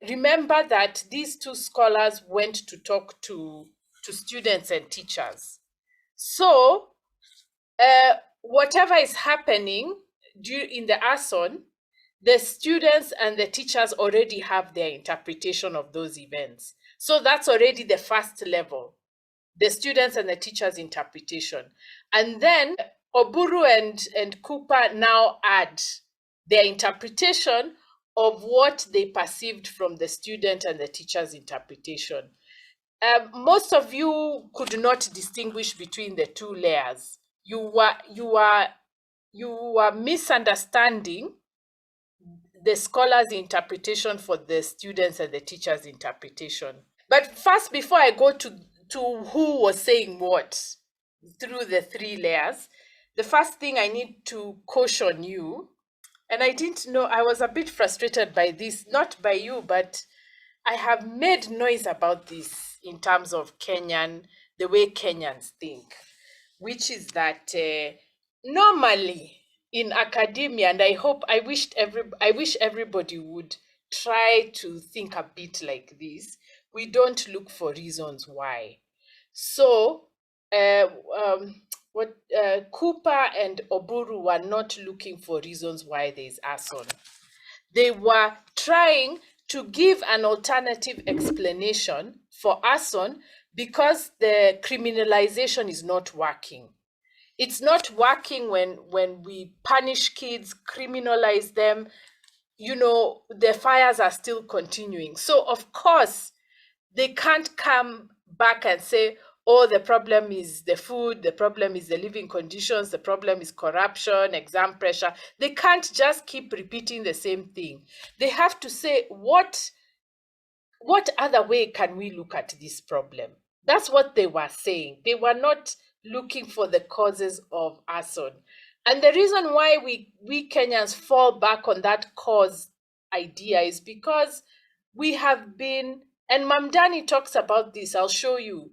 remember that these two scholars went to talk to students and teachers. So whatever is happening in the arson, the students and the teachers already have their interpretation of those events. So that's already the first level, the students and the teachers' interpretation. And then Oburu and Cooper now add their interpretation of what they perceived from the student and the teacher's interpretation. Most of you could not distinguish between the two layers. You were misunderstanding the scholar's interpretation for the students and the teacher's interpretation. But first, before I go to who was saying what through the three layers, the first thing I need to caution you, and I didn't know, I was a bit frustrated by this, not by you, but I have made noise about this in terms of Kenyan, the way Kenyans think, which is that normally in academia, and I wish everybody would try to think a bit like this, we don't look for reasons why. So Cooper and Oburu were not looking for reasons why there is arson. They were trying to give an alternative explanation for arson because the criminalization is not working. It's not working when we punish kids, criminalize them, the fires are still continuing. So of course, they can't come back and say, oh, the problem is the food, the problem is the living conditions, the problem is corruption, exam pressure. They can't just keep repeating the same thing. They have to say, what other way can we look at this problem? That's what they were saying. They were not looking for the causes of arson. And the reason why we Kenyans fall back on that cause idea is because we have been, and Mamdani talks about this, I'll show you,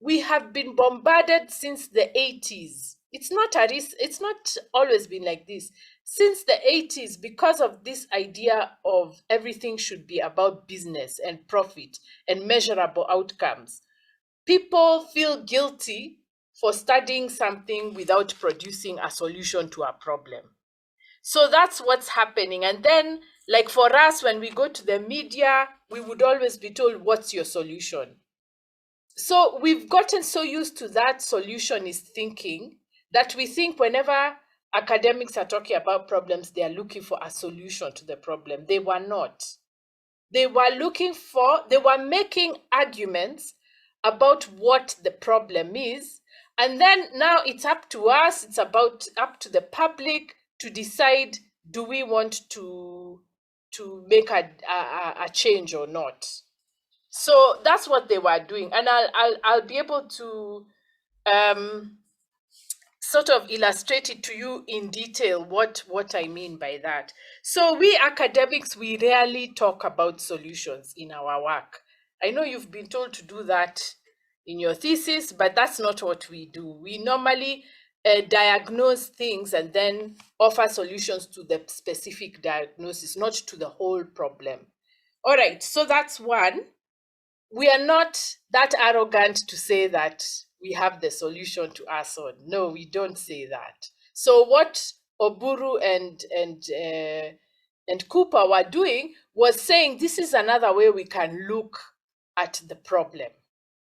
we have been bombarded since the 80s. It's not always been like this. Since the 80s, because of this idea of everything should be about business and profit and measurable outcomes, people feel guilty for studying something without producing a solution to a problem. So that's what's happening. And then, like for us, when we go to the media, we would always be told, what's your solution? So we've gotten so used to that solutionist thinking that we think whenever academics are talking about problems, they are looking for a solution to the problem. They were not. They were making arguments about what the problem is. And then now it's up to us, up to the public to decide, do we want to make a change or not? So that's what they were doing. And I'll be able to sort of illustrate it to you in detail what I mean by that. So we academics, we rarely talk about solutions in our work. I know you've been told to do that in your thesis, but that's not what we do. We normally diagnose things and then offer solutions to the specific diagnosis, not to the whole problem. All right, so that's one. We are not that arrogant to say that we have the solution to arson. No, we don't say that. So what Oburu and Cooper were doing was saying this is another way we can look at the problem.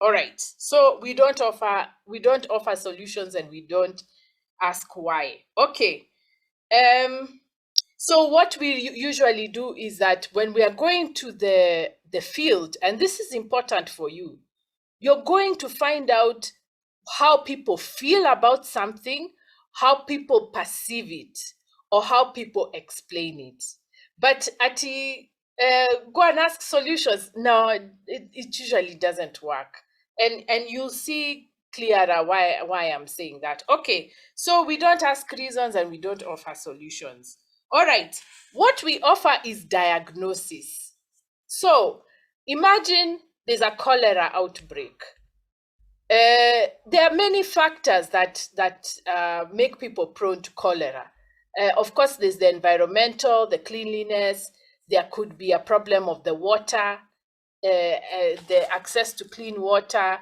All right. So we don't offer solutions and we don't ask why. Okay. So what we usually do is that when we are going to the field, and this is important for you, you're going to find out how people feel about something, how people perceive it, or how people explain it. But go and ask solutions. No, it usually doesn't work. And you'll see clearer why I'm saying that. Okay, so we don't ask reasons and we don't offer solutions. All right, what we offer is diagnosis. So imagine there's a cholera outbreak. There are many factors that make people prone to cholera. Of course, there's the environmental, the cleanliness, There could be a problem of the water, the access to clean water.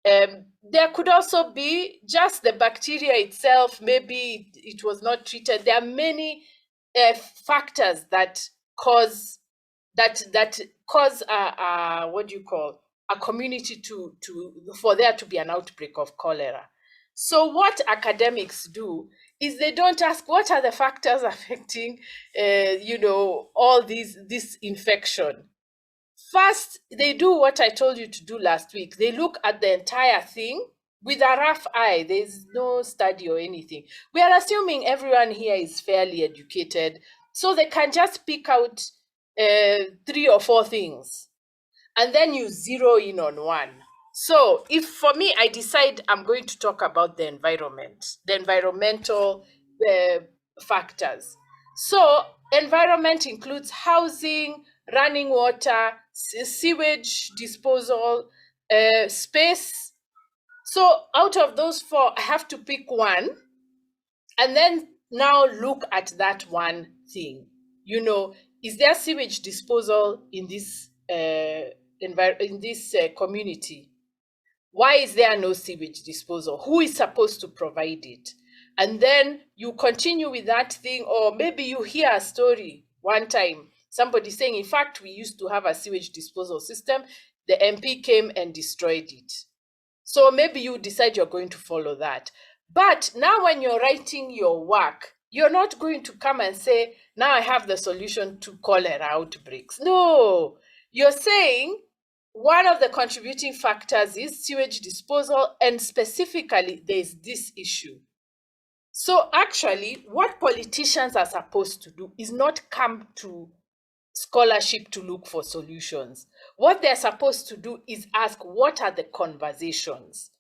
There could also be just the bacteria itself. Maybe it was not treated. There are many factors that cause what do you call, a community to for there to be an outbreak of cholera. So what academics do is they don't ask what are the factors affecting all this infection. First, they do what I told you to do last week. They look at the entire thing with a rough eye. There's no study or anything. We are assuming everyone here is fairly educated, so they can just pick out 3 or 4 things, and then you zero in on one. So if for me, I decide I'm going to talk about the environment, the environmental factors. So environment includes housing, running water, sewage disposal, space. So out of those 4, I have to pick one, and then now look at that one thing. Is there sewage disposal in this community? Why is there no sewage disposal? Who is supposed to provide it? And then you continue with that thing, or maybe you hear a story one time, somebody saying, in fact, we used to have a sewage disposal system. The MP came and destroyed it. So maybe you decide you're going to follow that. But now when you're writing your work, you're not going to come and say, now I have the solution to cholera outbreaks. No, you're saying one of the contributing factors is sewage disposal, and specifically there's this issue. So actually, what politicians are supposed to do is not come to scholarship to look for solutions. What they're supposed to do is ask, what are the conversations?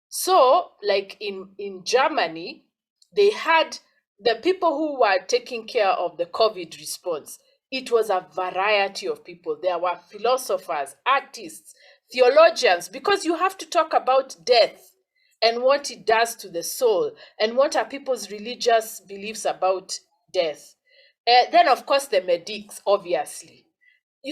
So, like in Germany, they had the people who were taking care of the COVID response. It was a variety of people. There were philosophers, artists, theologians, because you have to talk about death and what it does to the soul, and what are people's religious beliefs about death. Then, of course, the medics, obviously.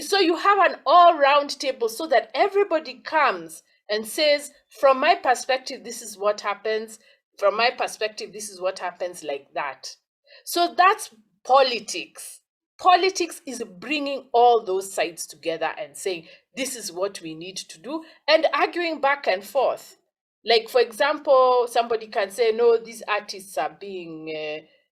So you have an all-round table so that everybody comes and says, from my perspective, this is what happens. From my perspective, this is what happens, like that. So that's politics. Politics is bringing all those sides together and saying, this is what we need to do, and arguing back and forth. Like, for example, somebody can say, no, these artists are being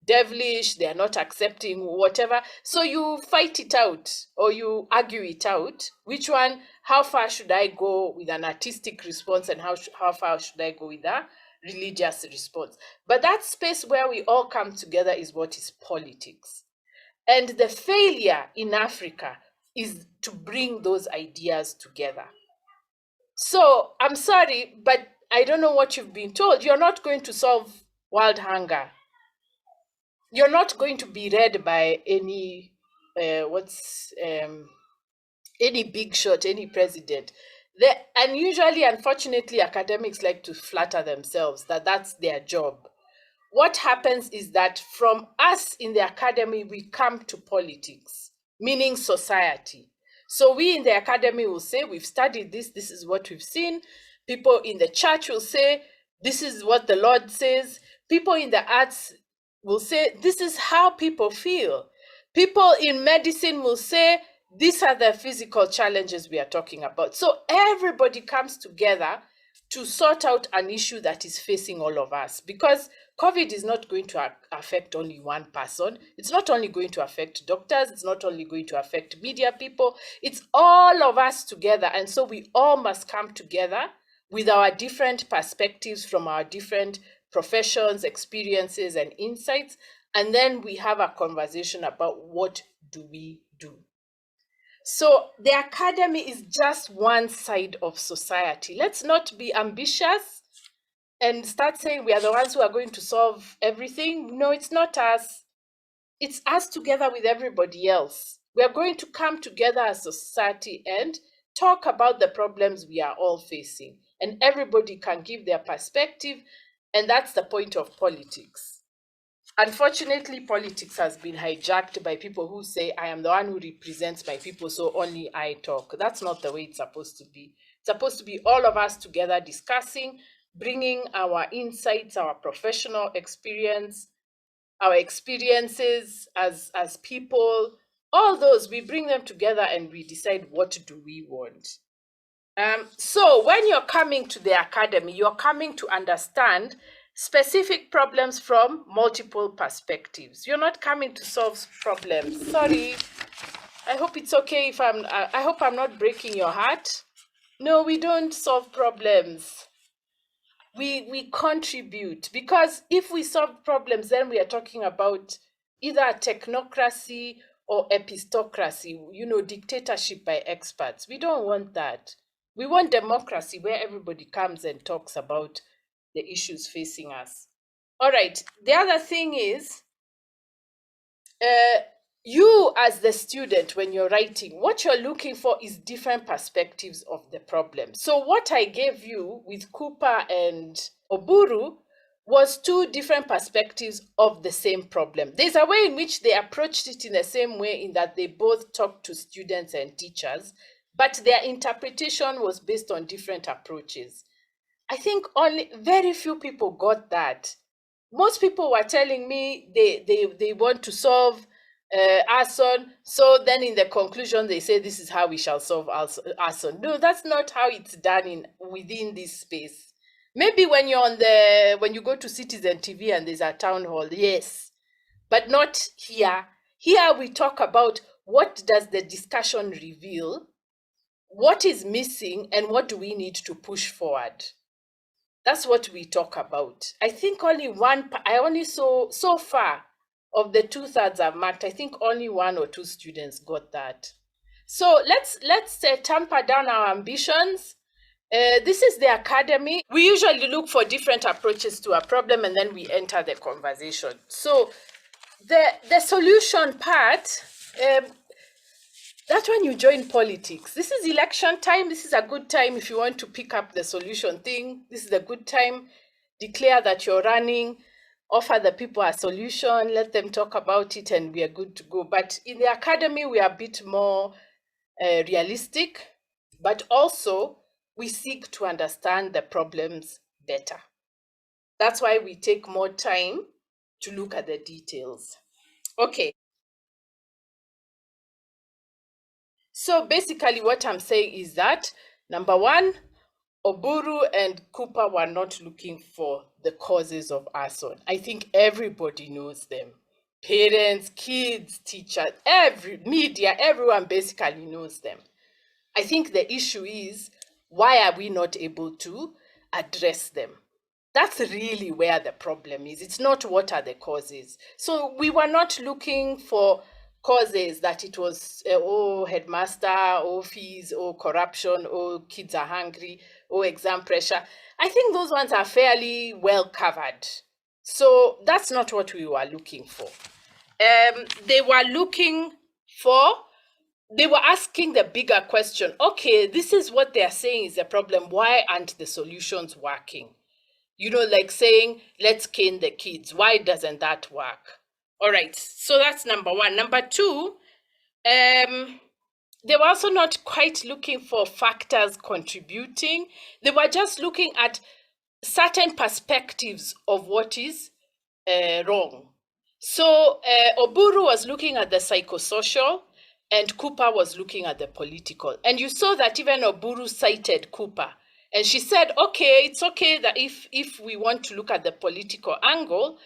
devilish, they are not accepting whatever. So you fight it out, or you argue it out. Which one, how far should I go with an artistic response, and how far should I go with a religious response? But that space where we all come together is what is politics. And the failure in Africa is to bring those ideas together. So I'm sorry, but I don't know what you've been told. You're not going to solve world hunger. You're not going to be read by any any big shot, any president. And usually, unfortunately, academics like to flatter themselves that that's their job. What happens is that from us in the academy, we come to politics, meaning society. So we in the academy will say, we've studied this, this is what we've seen. People in the church will say, this is what the Lord says. People in the arts will say, this is how people feel. People in medicine will say, these are the physical challenges we are talking about. So everybody comes together to sort out an issue that is facing all of us, because COVID is not going to affect only one person. It's not only going to affect doctors. It's not only going to affect media people. It's all of us together. And so we all must come together with our different perspectives from our different professions, experiences, and insights. And then we have a conversation about what do we do. So the academy is just one side of society. Let's not be ambitious and start saying we are the ones who are going to solve everything. No, it's not us. It's us together with everybody else. We are going to come together as a society and talk about the problems we are all facing. And everybody can give their perspective. And that's the point of politics. Unfortunately, politics has been hijacked by people who say, I am the one who represents my people, so only I talk. That's not the way it's supposed to be. It's supposed to be all of us together discussing, bringing our insights, our professional experience, our experiences as people, all those, we bring them together and we decide what do we want. So when you're coming to the academy, you're coming to understand specific problems from multiple perspectives. You're not coming to solve problems. Sorry, I hope it's okay if I hope I'm not breaking your heart. No, we don't solve problems. We contribute, because if we solve problems, then we are talking about either technocracy or epistocracy, dictatorship by experts. We don't want that. We want democracy, where everybody comes and talks about the issues facing us. All right, the other thing is, you as the student, when you're writing, what you're looking for is different perspectives of the problem. So what I gave you with Cooper and Oburu was two different perspectives of the same problem. There's a way in which they approached it in the same way, in that they both talked to students and teachers, but their interpretation was based on different approaches. I think only very few people got that. Most people were telling me they want to solve arson, so then in the conclusion they say this is how we shall solve arson. No, that's not how it's done within this space. Maybe when you go to Citizen TV and there's a town hall, yes, but not here. Here we talk about what does the discussion reveal, what is missing, and what do we need to push forward. That's what we talk about. I think I only saw so far of the 2/3 I've marked, I think only 1 or 2 students got that. So let's tamper down our ambitions. This is the academy. We usually look for different approaches to a problem and then we enter the conversation. So the solution part, that's when you join politics. This is election time. This is a good time if you want to pick up the solution thing. This is a good time. Declare that you're running, offer the people a solution, let them talk about it, and we are good to go. But in the academy, we are a bit more realistic, but also we seek to understand the problems better. That's why we take more time to look at the details. Okay. So basically what I'm saying is that, number one, Oburu and Cooper were not looking for the causes of arson. I think everybody knows them. Parents, kids, teachers, media, everyone basically knows them. I think the issue is, why are we not able to address them? That's really where the problem is. It's not what are the causes. So we were not looking for causes that it was, headmaster, fees, corruption, kids are hungry, exam pressure. I think those ones are fairly well covered. So that's not what we were looking for. They were asking the bigger question. Okay, this is what they are saying is the problem. Why aren't the solutions working? Like saying, let's cane the kids. Why doesn't that work? All right, so that's number one. Number two, they were also not quite looking for factors contributing. They were just looking at certain perspectives of what is wrong. So Oburu was looking at the psychosocial and Cooper was looking at the political. And you saw that even Oburu cited Cooper. And she said, okay, it's okay that if we want to look at the political angle,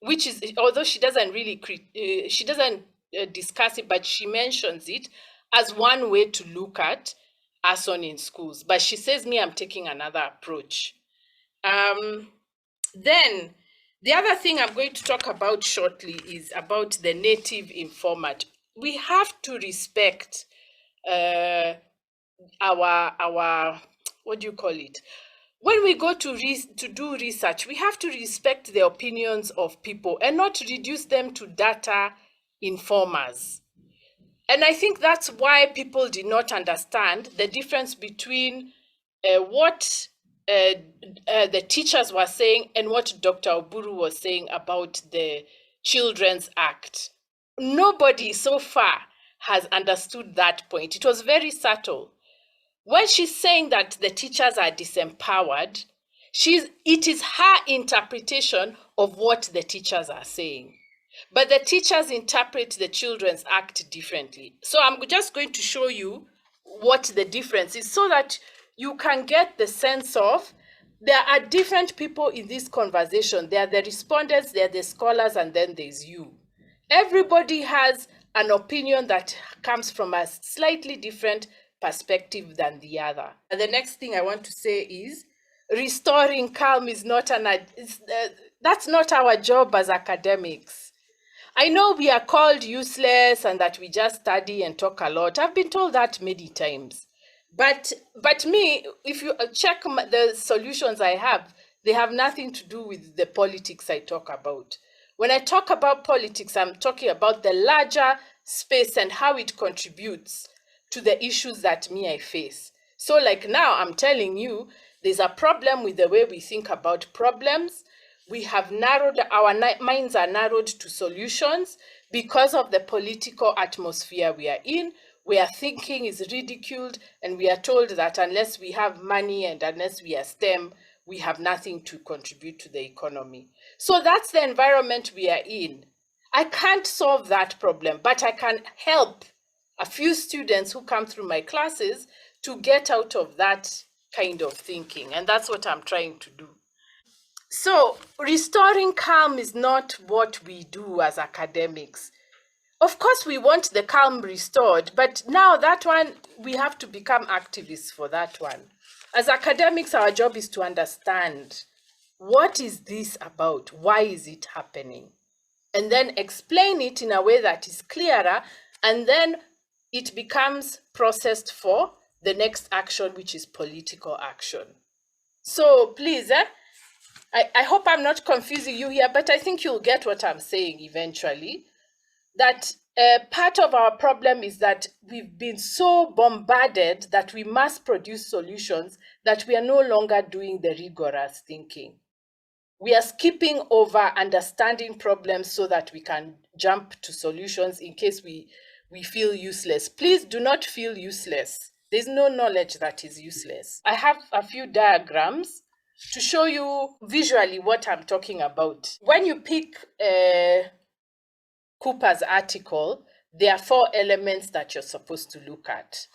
which is, although she doesn't really, discuss it, but she mentions it as one way to look at arson in schools. But she says, I'm taking another approach. Then the other thing I'm going to talk about shortly is about the native informant. We have to respect our what do you call it? When we go to do research, we have to respect the opinions of people and not reduce them to data informers. And I think that's why people did not understand the difference between what the teachers were saying and what Dr. Oburu was saying about the Children's Act. Nobody so far has understood that point. It was very subtle. When she's saying that the teachers are disempowered, it is her interpretation of what the teachers are saying. But the teachers interpret the Children's Act differently. So I'm just going to show you what the difference is so that you can get the sense of there are different people in this conversation. There are the respondents, there are the scholars, and then there's you. Everybody has an opinion that comes from a slightly different perspective than the other. And the next thing I want to say is restoring calm is not that's not our job as academics. I know we are called useless and that we just study and talk a lot. I've been told that many times. But me, if you check the solutions I have, they have nothing to do with the politics I talk about. When I talk about politics, I'm talking about the larger space and how it contributes to the issues that I face. So like now, I'm telling you, there's a problem with the way we think about problems. We have narrowed, our minds are narrowed to solutions because of the political atmosphere we are in, where thinking is ridiculed, and we are told that unless we have money and unless we are STEM, we have nothing to contribute to the economy. So that's the environment we are in. I can't solve that problem, but I can help a few students who come through my classes to get out of that kind of thinking. And that's what I'm trying to do. So restoring calm is not what we do as academics. Of course, we want the calm restored, but now that one, we have to become activists for that one. As academics, our job is to understand what is this about? Why is it happening? And then explain it in a way that is clearer, and then it becomes processed for the next action, which is political action. So please, I hope I'm not confusing you here, but I think you'll get what I'm saying eventually. That part of our problem is that we've been so bombarded that we must produce solutions that we are no longer doing the rigorous thinking. We are skipping over understanding problems so that we can jump to solutions in case we feel useless. Please do not feel useless. There's no knowledge that is useless. I have a few diagrams to show you visually what I'm talking about. When you pick Cooper's article, there are 4 elements that you're supposed to look at.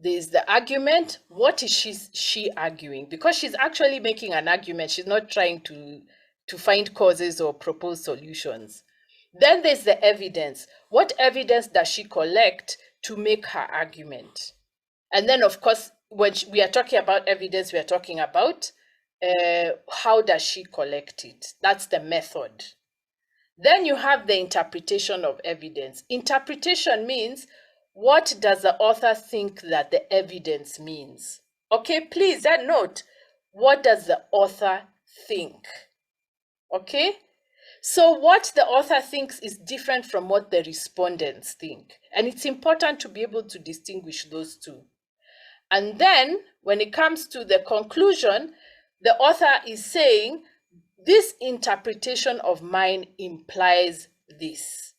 There's the argument. What is she arguing? Because she's actually making an argument. She's not trying to find causes or propose solutions. Then there's the evidence. What evidence does she collect to make her argument? And then, of course, when we are talking about evidence, we are talking about how does she collect it? That's the method. Then you have the interpretation of evidence. Interpretation means, what does the author think that the evidence means? Okay, please, that note, what does the author think? Okay, so what the author thinks is different from what the respondents think. And it's important to be able to distinguish those two. And then when it comes to the conclusion, the author is saying, this interpretation of mine implies this.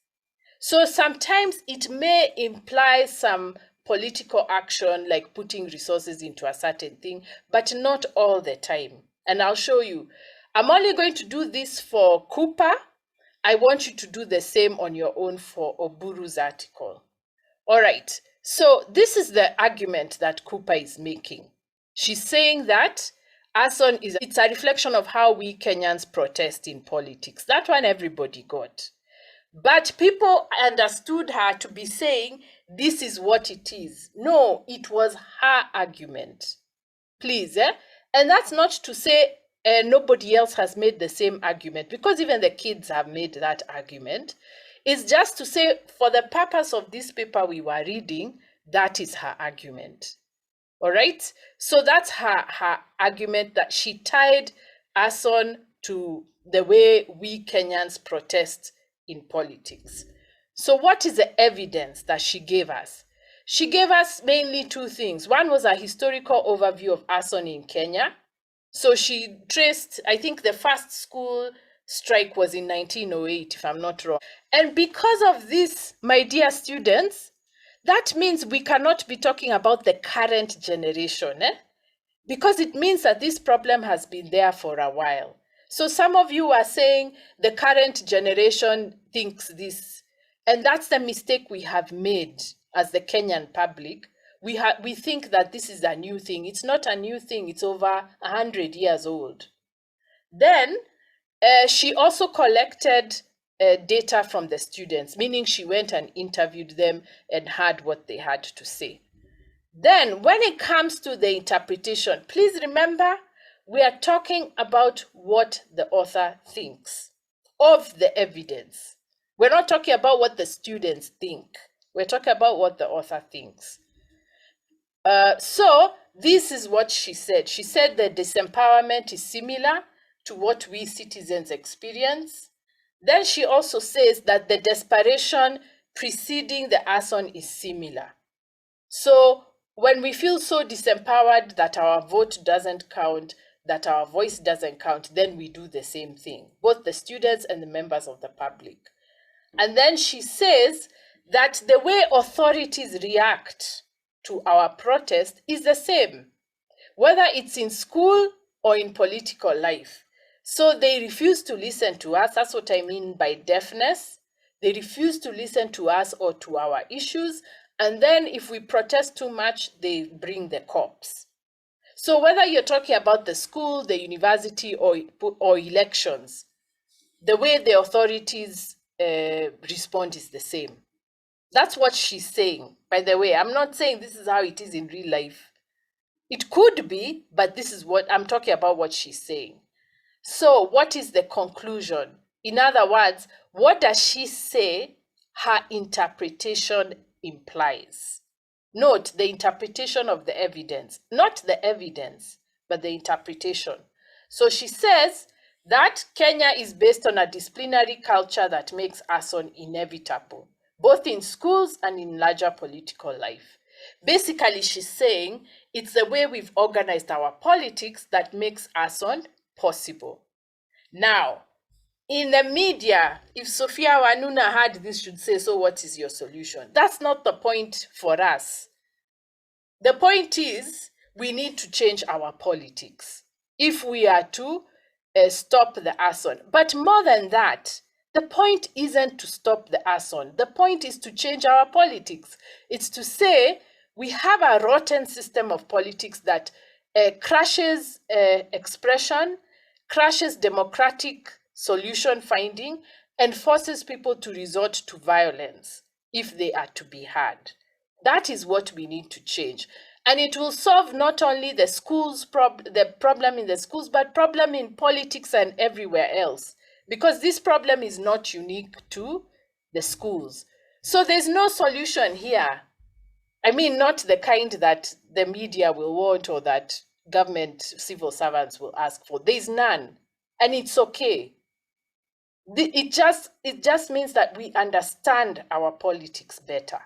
So sometimes it may imply some political action, like putting resources into a certain thing, but not all the time. And I'll show you. I'm only going to do this for Cooper. I want you to do the same on your own for Oburu's article. All right. So this is the argument that Cooper is making. She's saying that arson it's a reflection of how we Kenyans protest in politics. That one everybody got. But people understood her to be saying, this is what it is. No, it was her argument. Please, And that's not to say nobody else has made the same argument, because even the kids have made that argument. It's just to say, for the purpose of this paper we were reading, that is her argument. All right? So that's her argument, that she tied arson to the way we Kenyans protest in politics. So what is the evidence that she gave us? She gave us mainly 2 things. One was a historical overview of arson in Kenya. So she traced, I think, the first school strike was in 1908, if I'm not wrong. And because of this, my dear students, that means we cannot be talking about the current generation, because it means that this problem has been there for a while. So some of you are saying the current generation thinks this, and that's the mistake we have made as the Kenyan public. We think that this is a new thing. It's not a new thing. It's over 100 years old. Then she also collected data from the students, meaning she went and interviewed them and heard what they had to say. Then when it comes to the interpretation, please remember, we are talking about what the author thinks of the evidence. We're not talking about what the students think. We're talking about what the author thinks. So this is what she said. She said that disempowerment is similar to what we citizens experience. Then she also says that the desperation preceding the arson is similar. So when we feel so disempowered that our vote doesn't count, that our voice doesn't count, then we do the same thing, both the students and the members of the public. And then she says that the way authorities react to our protest is the same, whether it's in school or in political life. So they refuse to listen to us. That's what I mean by deafness. They refuse to listen to us or to our issues. And then if we protest too much, they bring the cops. So whether you're talking about the school, the university, or elections, the way the authorities respond is the same. That's what she's saying. By the way, I'm not saying this is how it is in real life. It could be, but this is what I'm talking about, what she's saying. So what is the conclusion? In other words, what does she say her interpretation implies? Note the interpretation of the evidence, not the evidence, but the interpretation. So she says that Kenya is based on a disciplinary culture that makes arson inevitable, both in schools and in larger political life. Basically, she's saying it's the way we've organized our politics that makes arson possible. Now, in the media, if Sophia Wanuna heard this, should say, so what is your solution? That's not the point for us. The point is, we need to change our politics if we are to stop the arson. But more than that, the point isn't to stop the arson. The point is to change our politics. It's to say we have a rotten system of politics that crushes expression, crushes democratic solution finding, and forces people to resort to violence if they are to be heard. That is what we need to change. And it will solve not only the schools the problem in the schools, but problem in politics and everywhere else. Because this problem is not unique to the schools. So there's no solution here. I mean, not the kind that the media will want or that government civil servants will ask for. There's none. And it's okay. It just means that we understand our politics better.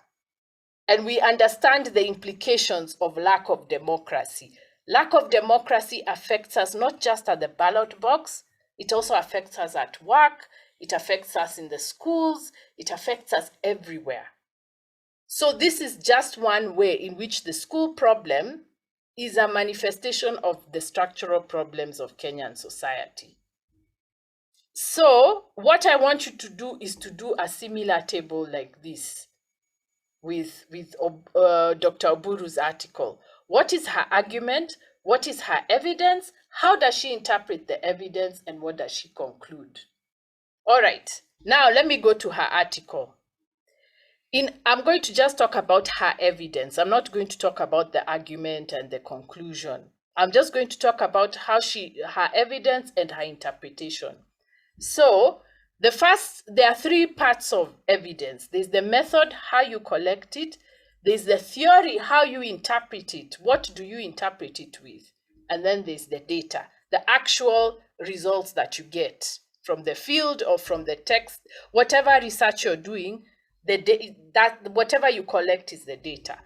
And we understand the implications of lack of democracy. Lack of democracy affects us not just at the ballot box, it also affects us at work, it affects us in the schools, it affects us everywhere. So this is just one way in which the school problem is a manifestation of the structural problems of Kenyan society. So what I want you to do is to do a similar table like this with Dr. Oburu's article. What is her argument? What is her evidence? How does she interpret the evidence? And what does she conclude? All right, now let me go to her article. I'm going to just talk about her evidence. I'm not going to talk about the argument and the conclusion. I'm just going to talk about her evidence and her interpretation. So there are three parts of evidence. There's the method, how you collect it. There's the theory, how you interpret it. What do you interpret it with? And then there's the data, the actual results that you get from the field or from the text, whatever research you're doing, whatever you collect is the data.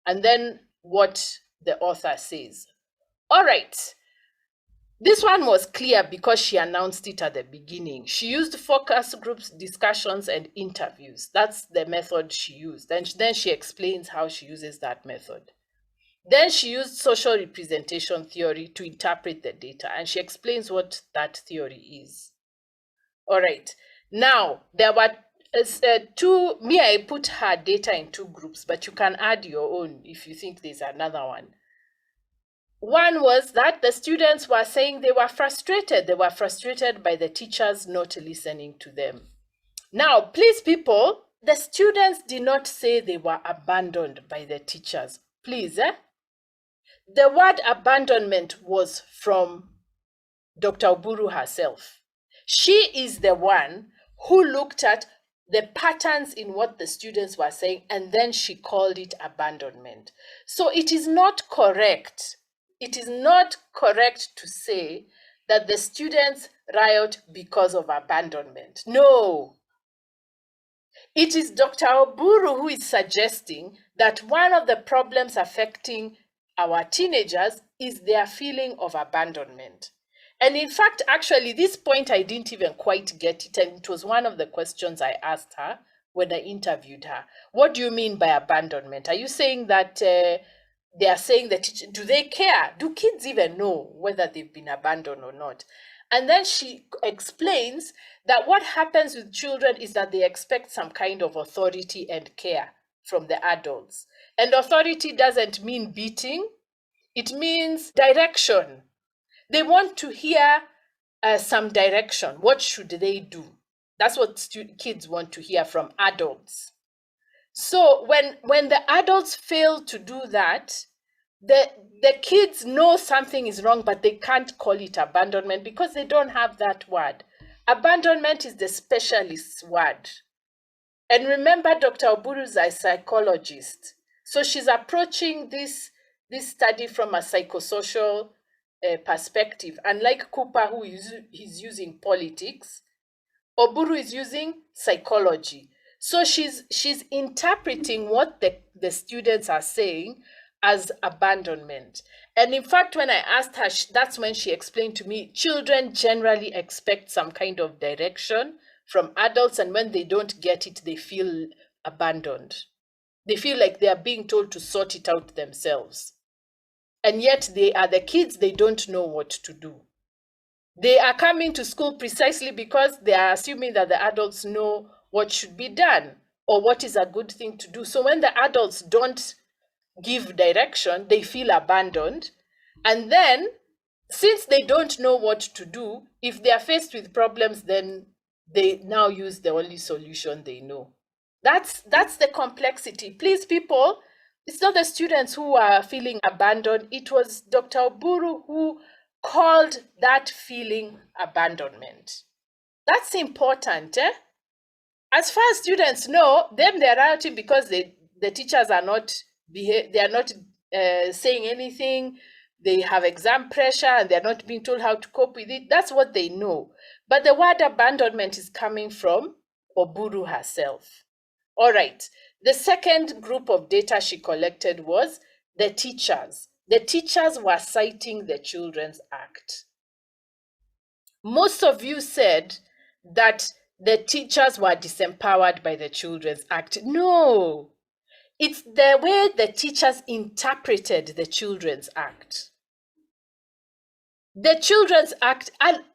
And then what the author says. All right. This one was clear because she announced it at the beginning. She used focus groups, discussions, and interviews. That's the method she used. Then she explains how she uses that method. Then she used social representation theory to interpret the data, and she explains what that theory is. All right. Now, there were I put her data in two groups, but you can add your own if you think there's another one. One was that the students were saying they were frustrated. They were frustrated by the teachers not listening to them. Now, please, people, the students did not say they were abandoned by the teachers. Please, the word abandonment was from Dr. Oburu herself. She is the one who looked at the patterns in what the students were saying, and then she called it abandonment. So it is not correct. It is not correct to say that the students riot because of abandonment. No. It is Dr. Oburu who is suggesting that one of the problems affecting our teenagers is their feeling of abandonment. And in fact, actually, this point I didn't even quite get it, and it was one of the questions I asked her when I interviewed her. What do you mean by abandonment? Are you saying that they are saying that, do they care? Do kids even know whether they've been abandoned or not? And then she explains that what happens with children is that they expect some kind of authority and care from the adults. And authority doesn't mean beating, it means direction. They want to hear some direction. What should they do? That's what kids want to hear from adults. So when the adults fail to do that, the kids know something is wrong, but they can't call it abandonment because they don't have that word. Abandonment is the specialist's word. And remember, Dr. Oburu is a psychologist. So she's approaching this study from a psychosocial perspective. Unlike Cooper, who is using politics, Oburu is using psychology. So she's interpreting what the students are saying as abandonment. And in fact, when I asked her, that's when she explained to me, children generally expect some kind of direction from adults, and when they don't get it, they feel abandoned. They feel like they are being told to sort it out themselves. And yet they are the kids, they don't know what to do. They are coming to school precisely because they are assuming that the adults know what should be done or what is a good thing to do. So when the adults don't give direction, they feel abandoned. And then, since they don't know what to do, if they are faced with problems, then they now use the only solution they know. That's the complexity. Please, people, it's not the students who are feeling abandoned. It was Dr. Oburu who called that feeling abandonment. That's important. As far as students know, them they're rioting because the teachers are not saying anything. They have exam pressure and they're not being told how to cope with it. That's what they know. But the word abandonment is coming from Oburu herself. All right. The second group of data she collected was the teachers. The teachers were citing the Children's Act. Most of you said that the teachers were disempowered by the Children's Act. No, it's the way the teachers interpreted the Children's Act. The Children's Act,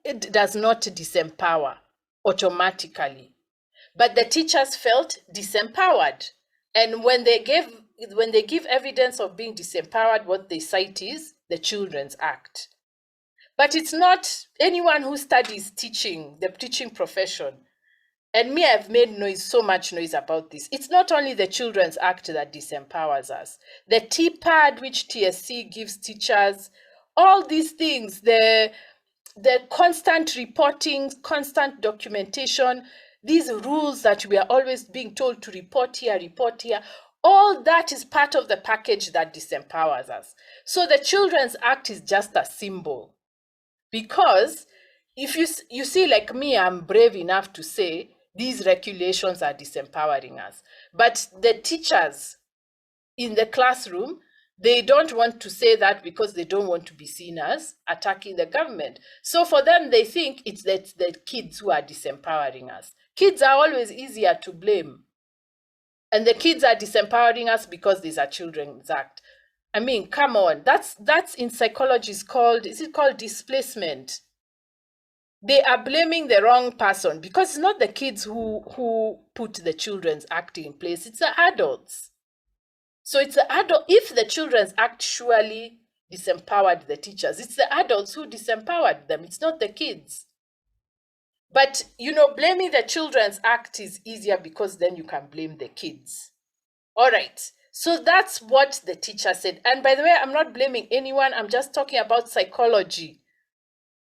it does not disempower automatically, but the teachers felt disempowered. And when they give evidence of being disempowered, what they cite is the Children's Act. But it's not anyone who studies teaching, the teaching profession. And me, I've made so much noise about this. It's not only the Children's Act that disempowers us. The TPAD, which TSC gives teachers, all these things, the constant reporting, constant documentation, these rules that we are always being told to report here, all that is part of the package that disempowers us. So the Children's Act is just a symbol. Because if you see, like me, I'm brave enough to say these regulations are disempowering us. But the teachers in the classroom, They don't want to say that because they don't want to be seen as attacking the government. So for them, they think it's the kids who are disempowering us. Kids are always easier to blame. And the kids are disempowering us because there's a Children's Act. I mean, come on. That's in psychology is it called displacement? They are blaming the wrong person because it's not the kids who put the Children's Act in place, it's the adults. So it's the adult. If the Children's Act surely disempowered the teachers, it's the adults who disempowered them. It's not the kids. But, blaming the Children's Act is easier because then you can blame the kids. All right. So that's what the teacher said. And by the way, I'm not blaming anyone. I'm just talking about psychology,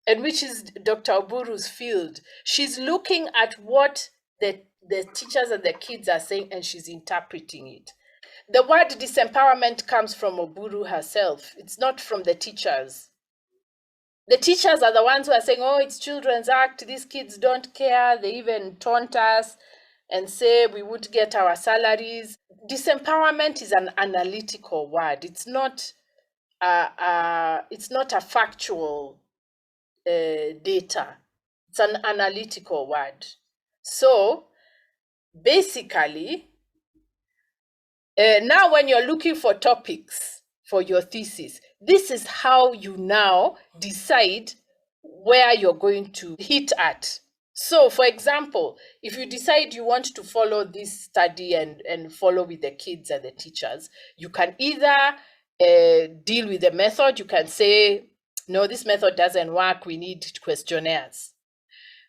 and which is Dr. Oburu's field. She's looking at what the teachers and the kids are saying, and she's interpreting it. The word disempowerment comes from Oburu herself. It's not from the teachers. The teachers are the ones who are saying, oh, it's Children's Act, these kids don't care. They even taunt us and say we would get our salaries. Disempowerment is an analytical word. It's not a factual data. It's an analytical word. So basically, now when you're looking for topics for your thesis, this is how you now decide where you're going to hit at. So for example, if you decide you want to follow this study and follow with the kids and the teachers, you can either deal with the method. You can say, no, this method doesn't work, we need questionnaires.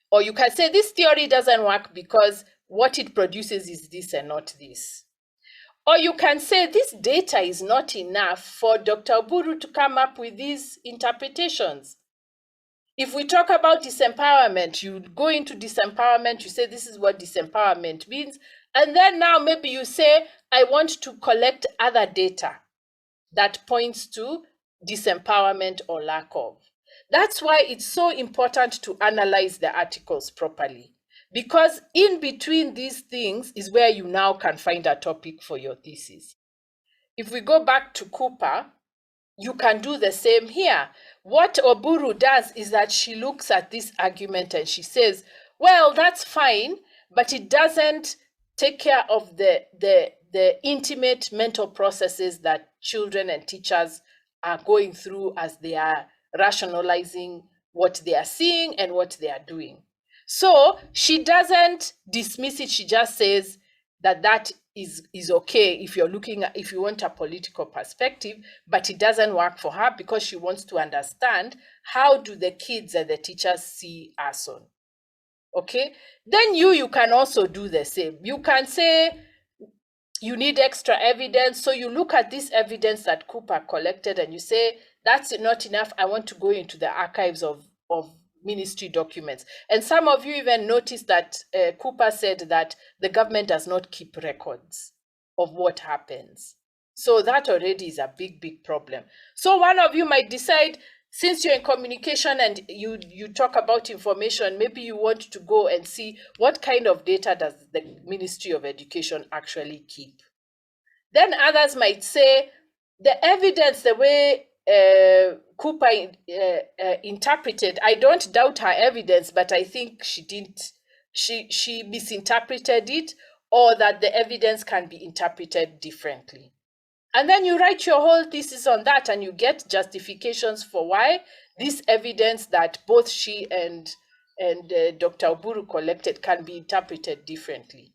Or you can say this theory doesn't work because what it produces is this and not this. Or you can say this data is not enough for Dr. Oburu to come up with these interpretations. If we talk about disempowerment, you go into disempowerment, you say this is what disempowerment means. And then now maybe you say, I want to collect other data that points to disempowerment or lack of. That's why it's so important to analyze the articles properly. Because in between these things is where you now can find a topic for your thesis. If we go back to Cooper, you can do the same here. What Oburu does is that she looks at this argument and she says, well, that's fine, but it doesn't take care of the intimate mental processes that children and teachers are going through as they are rationalizing what they are seeing and what they are doing. So she doesn't dismiss it. She just says that is okay if you want a political perspective, but it doesn't work for her because she wants to understand how do the kids and the teachers see arson. Okay, then you can also do the same. You can say you need extra evidence, so you look at this evidence that Cooper collected and you say that's not enough. I want to go into the archives of ministry documents. And some of you even noticed that Cooper said that the government does not keep records of what happens. So that already is a big problem. So one of you might decide, since you're in communication and you talk about information, maybe you want to go and see what kind of data does the Ministry of Education actually keep. Then others might say the evidence, the way Cooper interpreted, I don't doubt her evidence, but I think she misinterpreted it, or that the evidence can be interpreted differently. And then you write your whole thesis on that and you get justifications for why this evidence that both she and Dr. Oburu collected can be interpreted differently.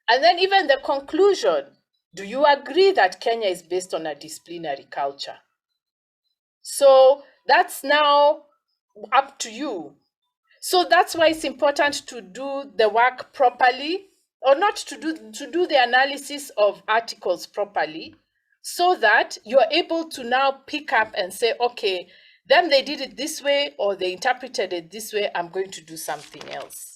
And then even the conclusion, do you agree that Kenya is based on a disciplinary culture? So that's now up to you. So that's why it's important to do the work properly, or not to do the analysis of articles properly, so that you're able to now pick up and say, okay, then they did it this way or they interpreted it this way, I'm going to do something else.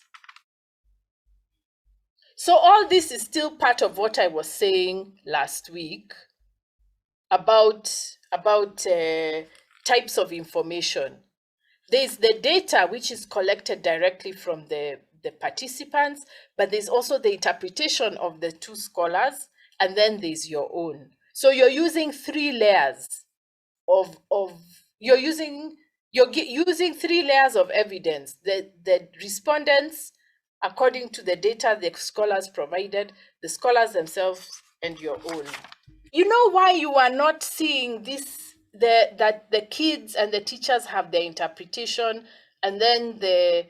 So all this is still part of what I was saying last week about types of information. There's the data which is collected directly from the participants, but there's also the interpretation of the two scholars, and then there's your own. So you're using three layers of using three layers of evidence: the respondents, according to the data the scholars provided, the scholars themselves, and your own. You know why you are not seeing this, that the kids and the teachers have their interpretation, and then the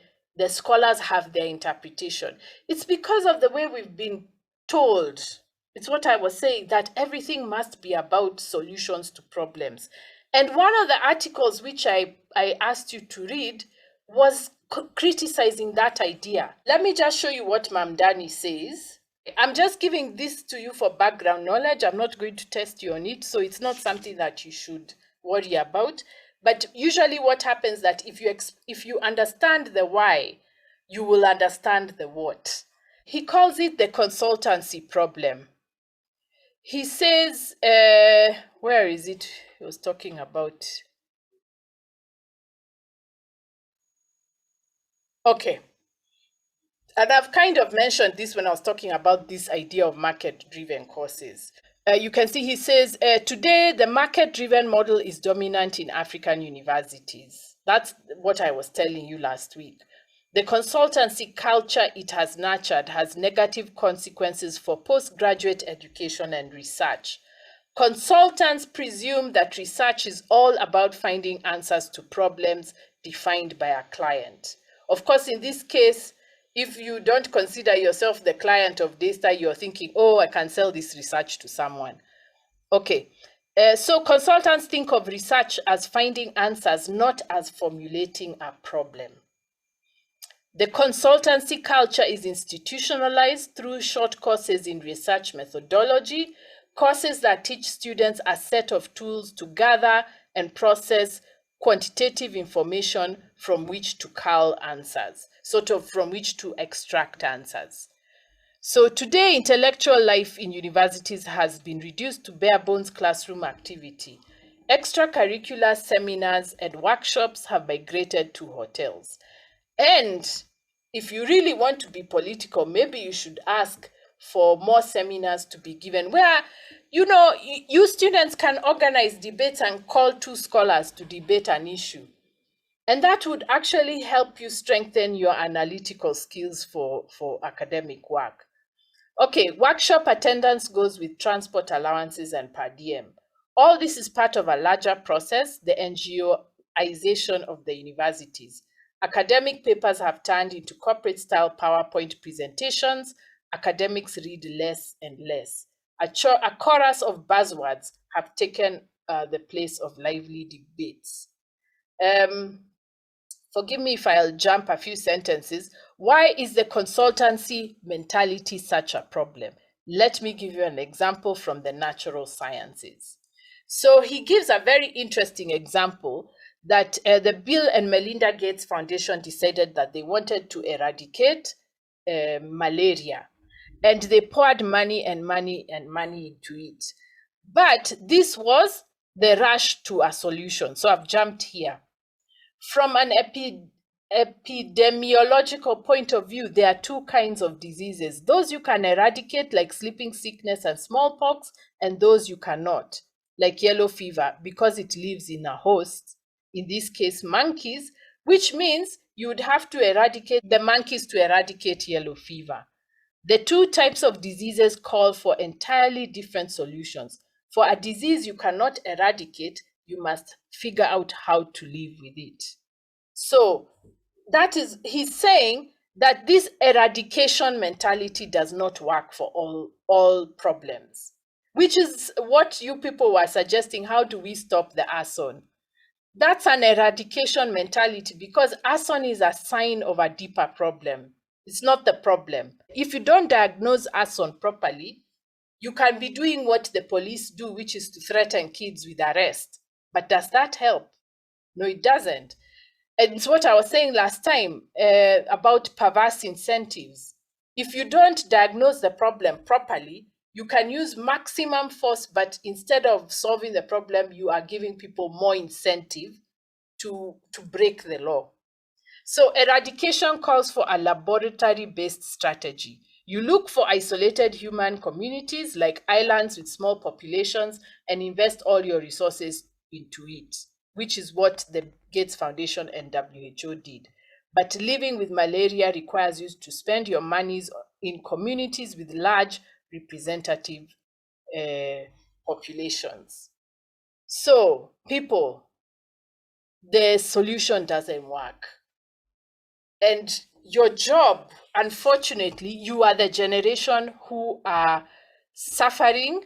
scholars have their interpretation? It's because of the way we've been told. It's what I was saying, that everything must be about solutions to problems. And one of the articles which I asked you to read was criticizing that idea. Let me just show you what Mamdani says. I'm just giving this to you for background knowledge. I'm not going to test you on it, so it's not something that you should worry about. But usually what happens that if you understand the why, you will understand the what. He calls it the consultancy problem. He says, where is it? He was talking about. Okay. And I've kind of mentioned this when I was talking about this idea of market-driven courses. You can see he says, today the market-driven model is dominant in African universities. That's what I was telling you last week. The consultancy culture it has nurtured has negative consequences for postgraduate education and research. Consultants presume that research is all about finding answers to problems defined by a client. Of course, in this case, if you don't consider yourself the client of data, you're thinking, oh, I can sell this research to someone. Okay, so consultants think of research as finding answers, not as formulating a problem. The consultancy culture is institutionalized through short courses in research methodology, courses that teach students a set of tools to gather and process quantitative information from which to cull answers, sort of from which to extract answers. So today, intellectual life in universities has been reduced to bare bones classroom activity. Extracurricular seminars and workshops have migrated to hotels. And if you really want to be political, maybe you should ask for more seminars to be given where, you know, you students can organize debates and call two scholars to debate an issue. And that would actually help you strengthen your analytical skills for academic work. Okay, workshop attendance goes with transport allowances and per diem. All this is part of a larger process, the NGOization of the universities. Academic papers have turned into corporate-style PowerPoint presentations. Academics read less and less. A chorus of buzzwords have taken the place of lively debates. Forgive me if I'll jump a few sentences. Why is the consultancy mentality such a problem? Let me give you an example from the natural sciences. So he gives a very interesting example that the Bill and Melinda Gates Foundation decided that they wanted to eradicate malaria. And they poured money and money and money into it. But this was the rush to a solution. So I've jumped here. From an epidemiological point of view, there are two kinds of diseases. Those you can eradicate, like sleeping sickness and smallpox, and those you cannot, like yellow fever, because it lives in a host, in this case, monkeys, which means you would have to eradicate the monkeys to eradicate yellow fever. The two types of diseases call for entirely different solutions. For a disease you cannot eradicate, you must figure out how to live with it. So that is, he's saying that this eradication mentality does not work for all problems, which is what you people were suggesting. How do we stop the arson? That's an eradication mentality, because arson is a sign of a deeper problem. It's not the problem. If you don't diagnose arson properly, you can be doing what the police do, which is to threaten kids with arrest. But does that help? No, it doesn't. And it's what I was saying last time about perverse incentives. If you don't diagnose the problem properly, you can use maximum force, but instead of solving the problem, you are giving people more incentive to break the law. So eradication calls for a laboratory-based strategy. You look for isolated human communities like islands with small populations and invest all your resources into it, which is what the Gates Foundation and WHO did. But living with malaria requires you to spend your monies in communities with large representative populations. So, people, the solution doesn't work. And your job, unfortunately, you are the generation who are suffering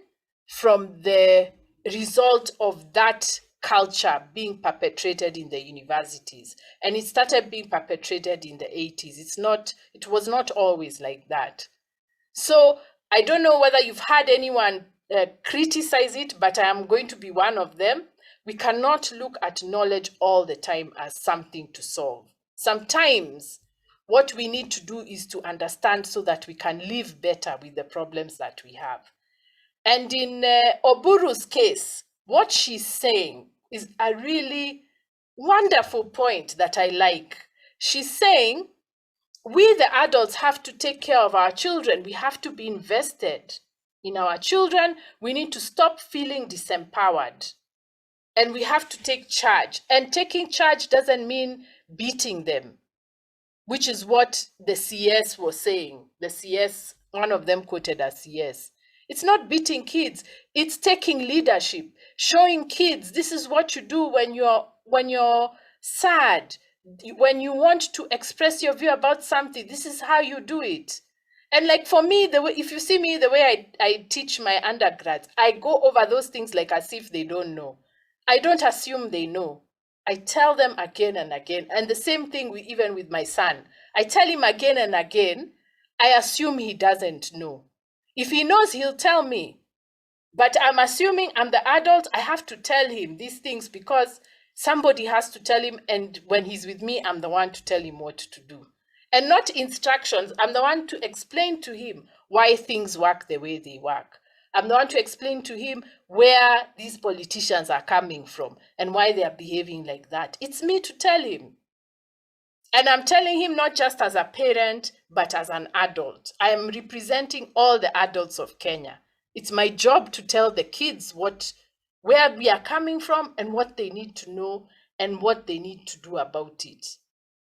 from the result of that culture being perpetrated in the universities. And it started being perpetrated in the 80s. It was not always like that. So I don't know whether you've had anyone criticize it, but I am going to be one of them. We cannot look at knowledge all the time as something to solve. Sometimes what we need to do is to understand so that we can live better with the problems that we have. And in Oburu's case, what she's saying is a really wonderful point that I like. She's saying, we, the adults, have to take care of our children. We have to be invested in our children. We need to stop feeling disempowered. And we have to take charge. And taking charge doesn't mean beating them, which is what the CS was saying. The CS, one of them quoted as CS. It's not beating kids. It's taking leadership, showing kids this is what you do when you're sad, when you want to express your view about something. This is how you do it. And like for me, the way, if you see me, the way I teach my undergrads, I go over those things like as if they don't know. I don't assume they know. I tell them again and again. And the same thing even with my son. I tell him again and again. I assume he doesn't know. If he knows, he'll tell me. But I'm assuming I'm the adult. I have to tell him these things because somebody has to tell him. And when he's with me, I'm the one to tell him what to do. And not instructions. I'm the one to explain to him why things work the way they work. I'm the one to explain to him where these politicians are coming from and why they are behaving like that. It's me to tell him. And I'm telling him not just as a parent, but as an adult. I am representing all the adults of Kenya. It's my job to tell the kids where we are coming from and what they need to know and what they need to do about it.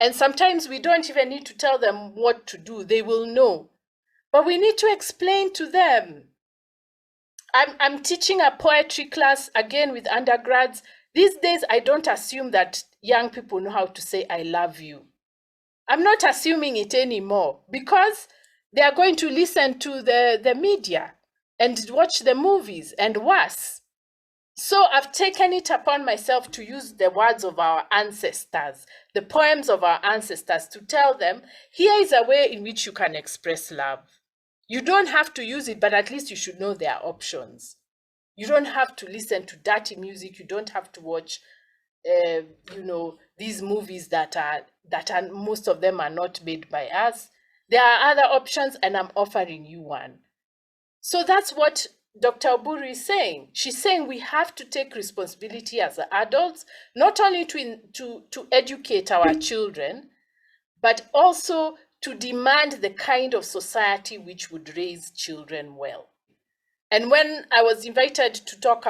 And sometimes we don't even need to tell them what to do. They will know. But we need to explain to them. I'm teaching a poetry class again with undergrads. These days, I don't assume that young people know how to say, I love you. I'm not assuming it anymore because they are going to listen to the media and watch the movies and worse. So I've taken it upon myself to use the words of our ancestors, the poems of our ancestors, to tell them, here is a way in which you can express love. You don't have to use it, but at least you should know there are options. You don't have to listen to dirty music. You don't have to watch, these movies that are most of them are not made by us. There are other options, and I'm offering you one. So that's what Dr. Oburu is saying. She's saying we have to take responsibility as adults, not only to educate our children, but also to demand the kind of society which would raise children well. And when I was invited to talk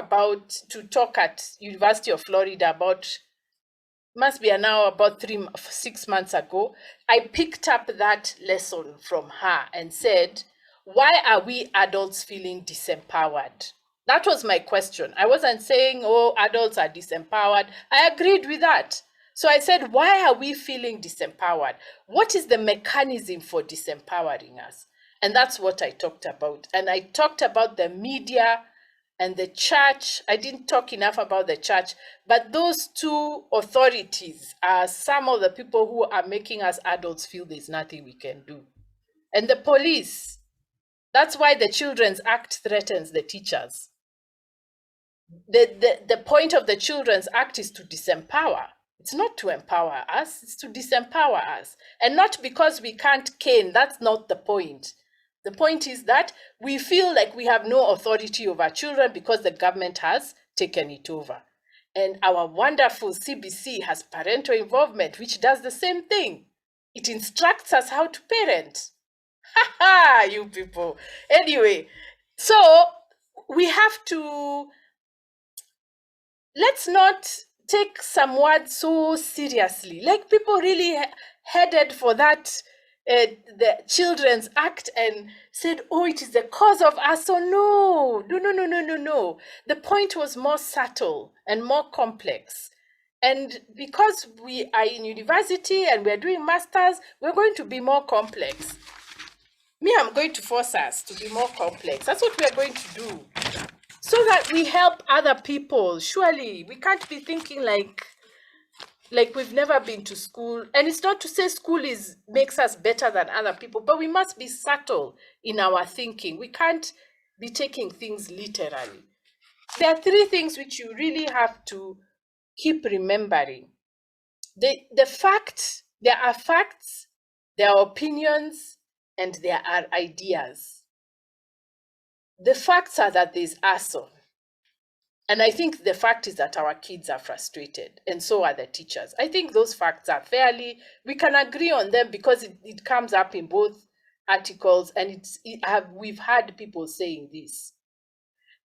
at University of Florida must be now about 6 months ago, I picked up that lesson from her and said, why are we adults feeling disempowered? That was my question. I wasn't saying, oh, adults are disempowered. I agreed with that. So I said, why are we feeling disempowered? What is the mechanism for disempowering us? And that's what I talked about. And I talked about the media and the church. I didn't talk enough about the church, but those two authorities are some of the people who are making us adults feel there's nothing we can do. And the police. That's why the Children's Act threatens the teachers. The point of the Children's Act is to disempower. It's not to empower us, it's to disempower us. And not because we can't cane, that's not the point. The point is that we feel like we have no authority over children because the government has taken it over. And our wonderful CBC has parental involvement, which does the same thing. It instructs us how to parent. You people. Anyway, so we have to, let's not take some words so seriously. Like people really headed for that the Children's Act and said, "Oh, it is the cause of arson." No, no, no, no, no, no, no. The point was more subtle and more complex. And because we are in university and we're doing masters, we're going to be more complex. Me, I'm going to force us to be more complex. That's what we're going to do, so that we help other people. Surely we can't be thinking like we've never been to school. And it's not to say school makes us better than other people, but we must be subtle in our thinking. We can't be taking things literally. There are three things which you really have to keep remembering. The fact, there are facts, there are opinions, and there are ideas. The facts are that there's arson. And I think the fact is that our kids are frustrated, and so are the teachers. I think those facts are we can agree on them because it comes up in both articles, and we've had people saying this.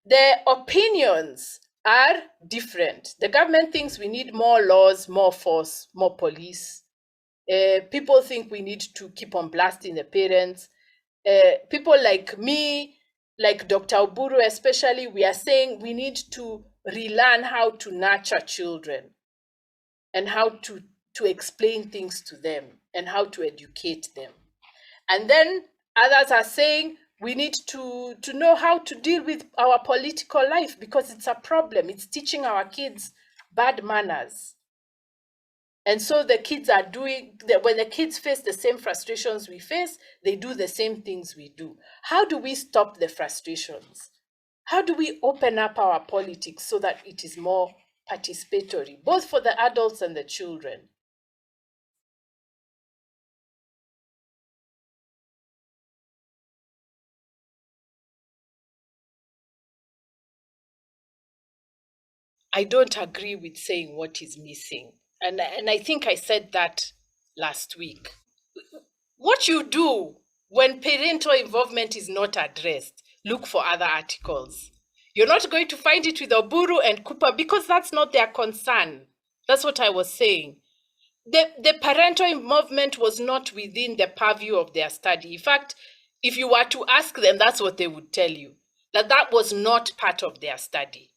The opinions are different. The government thinks we need more laws, more force, more police. People think we need to keep on blasting the parents. People like me, like Dr. Oburu especially, we are saying we need to relearn how to nurture children and how to explain things to them and how to educate them. And then others are saying we need to know how to deal with our political life because it's a problem. It's teaching our kids bad manners. And so the kids are when the kids face the same frustrations we face, they do the same things we do. How do we stop the frustrations? How do we open up our politics so that it is more participatory, both for the adults and the children? I don't agree with saying what is missing. And I think I said that last week. What you do when parental involvement is not addressed, look for other articles. You're not going to find it with Oburu and Cooper because that's not their concern. That's what I was saying. The parental involvement was not within the purview of their study. In fact, if you were to ask them, that's what they would tell you, that was not part of their study.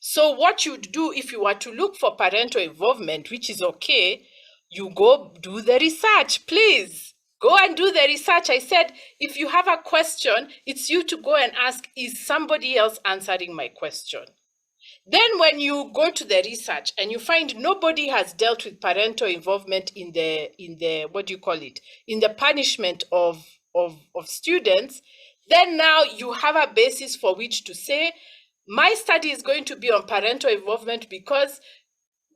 So what you'd do if you were to look for parental involvement, which is okay, you go do the research, please. Go and do the research. I said, if you have a question, it's you to go and ask, is somebody else answering my question? Then when you go to the research and you find nobody has dealt with parental involvement in the what do you call it, in the punishment of students, then now you have a basis for which to say, my study is going to be on parental involvement because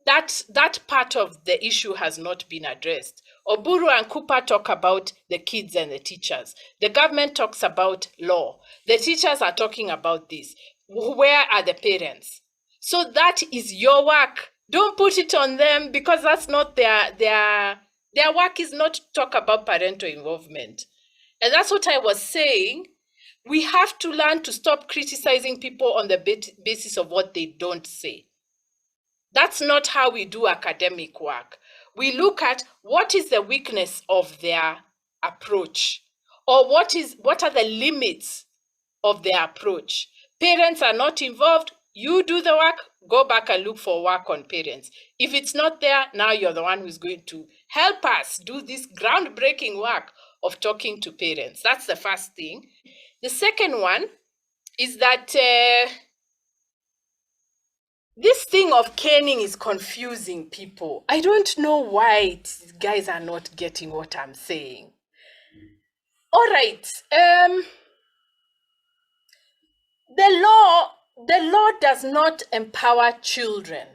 that part of the issue has not been addressed. Oburu and Cooper talk about the kids and the teachers. The government talks about law. The teachers are talking about this. Where are the parents? So that is your work. Don't put it on them because that's not their work is not to talk about parental involvement. And that's what I was saying. We have to learn to stop criticizing people on the basis of what they don't say. That's not how we do academic work. We look at what is the weakness of their approach, or what are the limits of their approach. Parents are not involved. You do the work, go back and look for work on parents. If it's not there, now you're the one who's going to help us do this groundbreaking work of talking to parents. That's the first thing. The second one is that this thing of caning is confusing people. I don't know why guys are not getting what I'm saying. All right. The law does not empower children.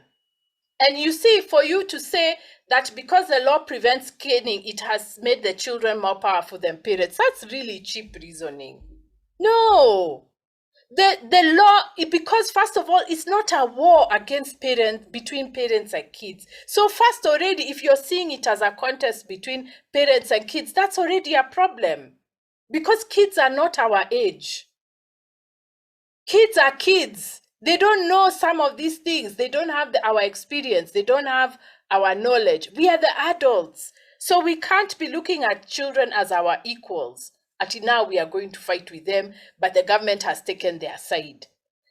And you see, for you to say that because the law prevents caning, it has made the children more powerful than parents, that's really cheap reasoning. No. The law, because first of all, it's not a war between parents and kids. So first already, if you're seeing it as a contest between parents and kids, that's already a problem. because kids are not our age. Kids are kids. They don't know some of these things. They don't have our experience. They don't have our knowledge. We are the adults. So we can't be looking at children as our equals. Until now, we are going to fight with them, but the government has taken their side.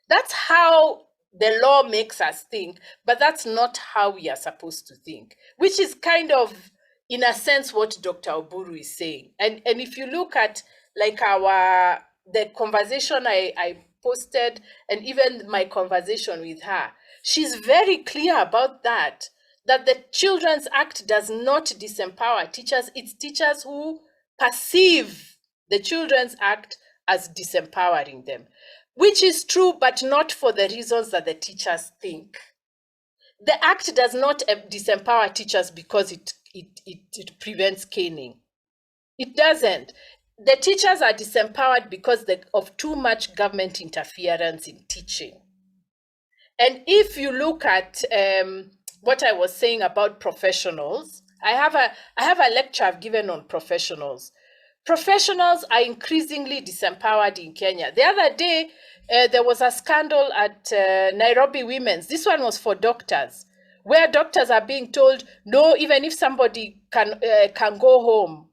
That's how the law makes us think, but that's not how we are supposed to think, which is kind of, in a sense, what Dr. Oburu is saying. And if you look at like the conversation I posted, and even my conversation with her, she's very clear about that the Children's Act does not disempower teachers. It's teachers who perceive the Children's Act as disempowering them, which is true, but not for the reasons that the teachers think. The Act does not disempower teachers because it prevents caning. It doesn't. The teachers are disempowered because of too much government interference in teaching. And if you look at what I was saying about professionals, I have a lecture I've given on professionals. Professionals are increasingly disempowered in Kenya. The other day, there was a scandal at Nairobi Women's. This one was for doctors, where doctors are being told, no, even if somebody can go home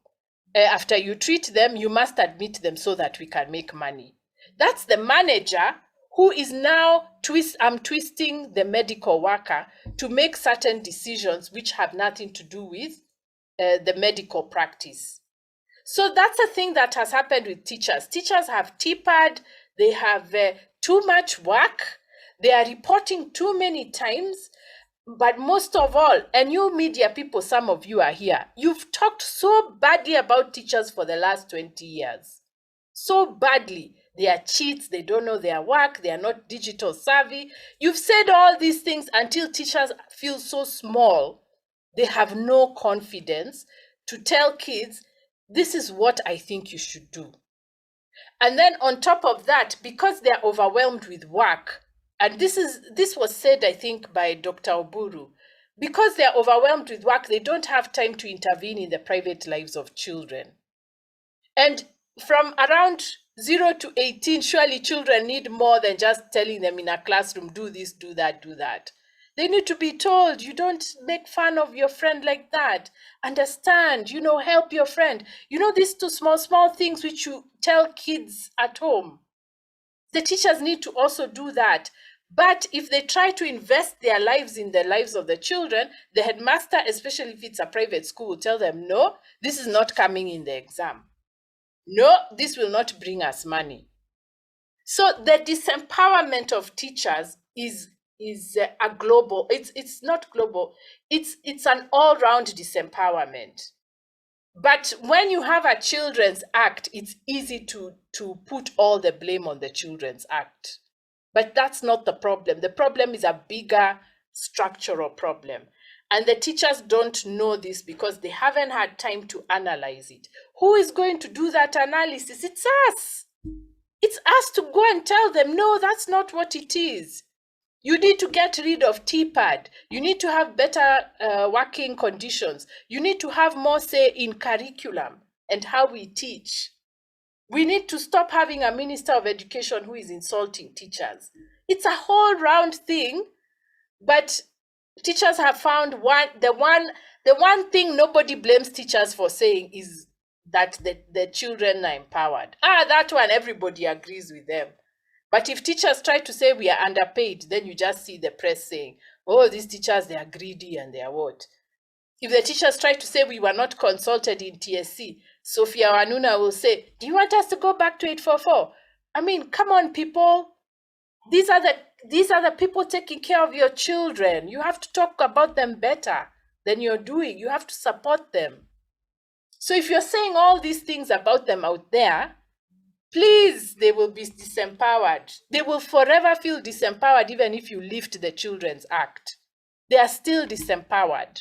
after you treat them, you must admit them so that we can make money. That's the manager who is now twisting the medical worker to make certain decisions which have nothing to do with the medical practice. So that's a thing that has happened with teachers. Teachers have tapered, they have too much work, they are reporting too many times, but most of all, and you media people, some of you are here, you've talked so badly about teachers for the last 20 years. So badly. They are cheats, they don't know their work, they are not digital savvy. You've said all these things until teachers feel so small, they have no confidence to tell kids, this is what I think you should do. And then on top of that, because they're overwhelmed with work, and this was said, I think, by Dr. Oburu, because they're overwhelmed with work, they don't have time to intervene in the private lives of children. And from around 0 to 18, surely children need more than just telling them in a classroom, do this, do that, do that. They need to be told, you don't make fun of your friend like that. Understand, help your friend. These two small things which you tell kids at home. The teachers need to also do that. But if they try to invest their lives in the lives of the children, the headmaster, especially if it's a private school, will tell them, no, this is not coming in the exam. No, this will not bring us money. So the disempowerment of teachers is a global, it's not global, it's an all-round disempowerment. But when you have a Children's Act, it's easy to put all the blame on the Children's Act. But that's not the problem. The problem is a bigger structural problem. And the teachers don't know this because they haven't had time to analyze it. Who is going to do that analysis? It's us. It's us to go and tell them, no, that's not what it is. You need to get rid of TPAD. You need to have better working conditions. You need to have more say in curriculum and how we teach. We need to stop having a Minister of Education who is insulting teachers. It's a whole round thing, but teachers have found the one thing nobody blames teachers for saying is that the children are empowered. That one, everybody agrees with them. But if teachers try to say we are underpaid, then you just see the press saying, oh, these teachers, they are greedy and they are what? If the teachers try to say we were not consulted in TSC, Sophia Wanuna will say, do you want us to go back to 844? I mean, come on, people. These are the people taking care of your children. You have to talk about them better than you're doing. You have to support them. So if you're saying all these things about them out there, please, they will be disempowered. They will forever feel disempowered even if you lift the Children's Act. They are still disempowered.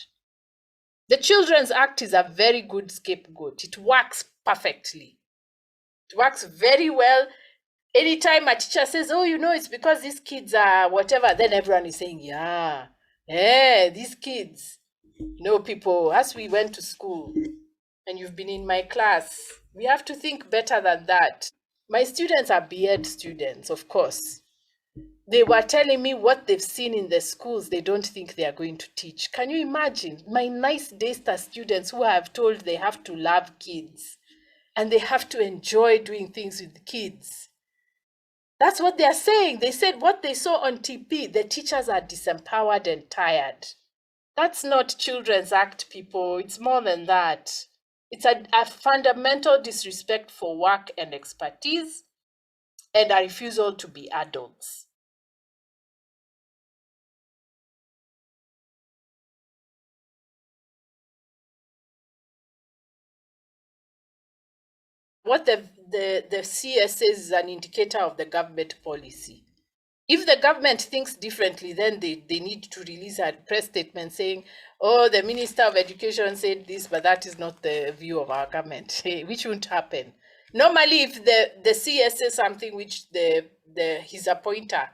The Children's Act is a very good scapegoat. It works perfectly. It works very well. Anytime a teacher says, oh, it's because these kids are whatever, then everyone is saying, yeah, these kids. People, as we went to school, and you've been in my class, We have to think better than that. My students are B.Ed students, of course. They were telling me what they've seen in the schools they don't think they are going to teach. Can you imagine? My nice Daystar students who I have told they have to love kids and they have to enjoy doing things with kids. That's what they are saying. They said what they saw on TP, the teachers are disempowered and tired. That's not Children's Act, people. It's more than that. It's a fundamental disrespect for work and expertise and a refusal to be adults. What the CS says is an indicator of the government policy. If the government thinks differently, then they need to release a press statement saying, oh, the Minister of Education said this, but that is not the view of our government, which won't happen. Normally, if the CS says something which his appointer